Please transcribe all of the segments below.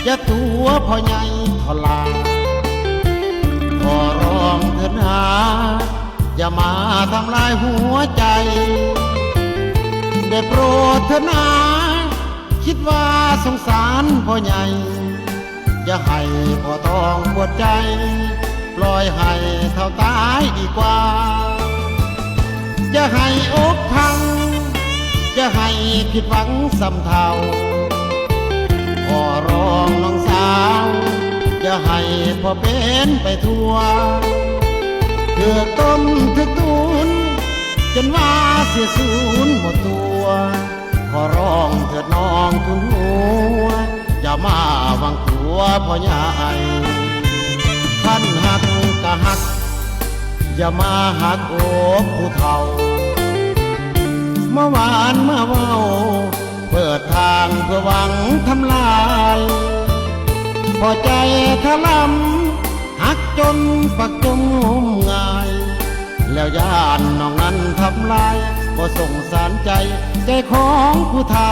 อย่าตัวพ่อใหญ่ทลาขอร้องเถิดนาอย่ามาทำลายหัวใจได้โปรดเถิดนาคิดว่าสงสารพ่อใหญ่อย่าให้พ่อต้องปวดใจปล่อยให้เท่าตายดีกว่าอย่าให้อกพังอย่าให้ผิดหวังซ้ำเท่าขอร้องน้องสาวอย่าให้พ่อเป็นไปทั่วเถือกต้นถึกตูนจนว่าเสียสูญหมดตัวขอร้องเถิดน้องทุนหัวอย่ามาหวังตัวพ่อใหญ่ท่านหักก็หักอย่ามาหักอกผู้เฒ่าเมื่อวานเมื่อเว้าเปิดทางเพื่อหวังทำลายพอใจทะลำหักจนปักจมงมงายแล้วย่านน้องนั้นทำลายก็สงสารใจใจของผู้เฒ่า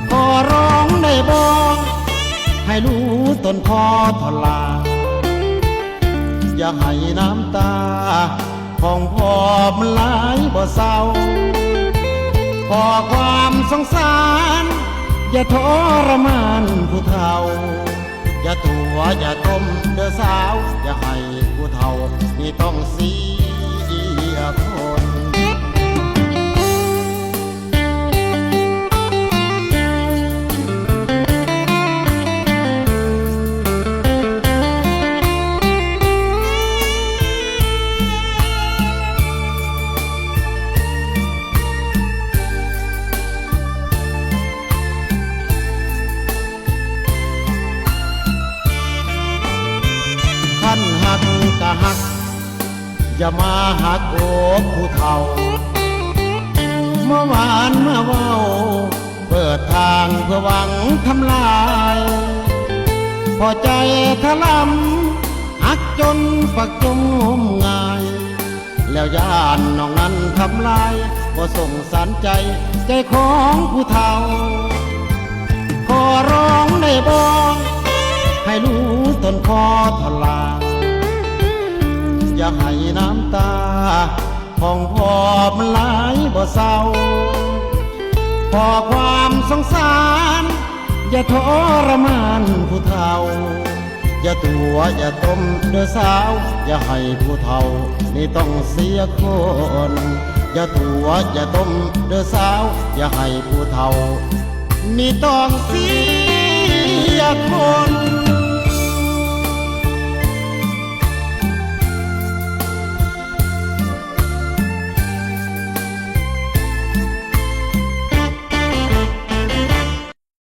ขอร้องได้บอกให้รู้ต้นคอทลาอย่าให้น้ำตาของพ่อมันไหลบ่เศร้าขอความสงสารอย่าทรมานผู้เฒ่าอย่าตัวอย่าต้มเด้อสาวอย่าให้ผู้เฒ่านี่ต้องเสียคนท่านหักก็หักอย่ามาหักอกผู้เฒ่าเมื่อวานเมื่อเว้าเปิดทางเพื่อหวังทำลายพอใจทะลำหักจนปักจมงมงายแล้วย่านน้องนั้นทำลายก็สงสารใจใจของผู้เฒ่าขอร้องได้บอกให้รู้ต้นคอทลาอย่าให้น้ำตาของพ่อมันไหลบ่เศร้าขอความสงสารอย่าทรมานผู้เฒ่าอย่าตัวอย่าต้มเด้อสาวอย่าให้ผู้เฒ่านี่ต้องเสียคนอย่าตัวอย่าต้มเด้อสาวอย่าให้ผู้เฒ่านี่ต้องเสียคน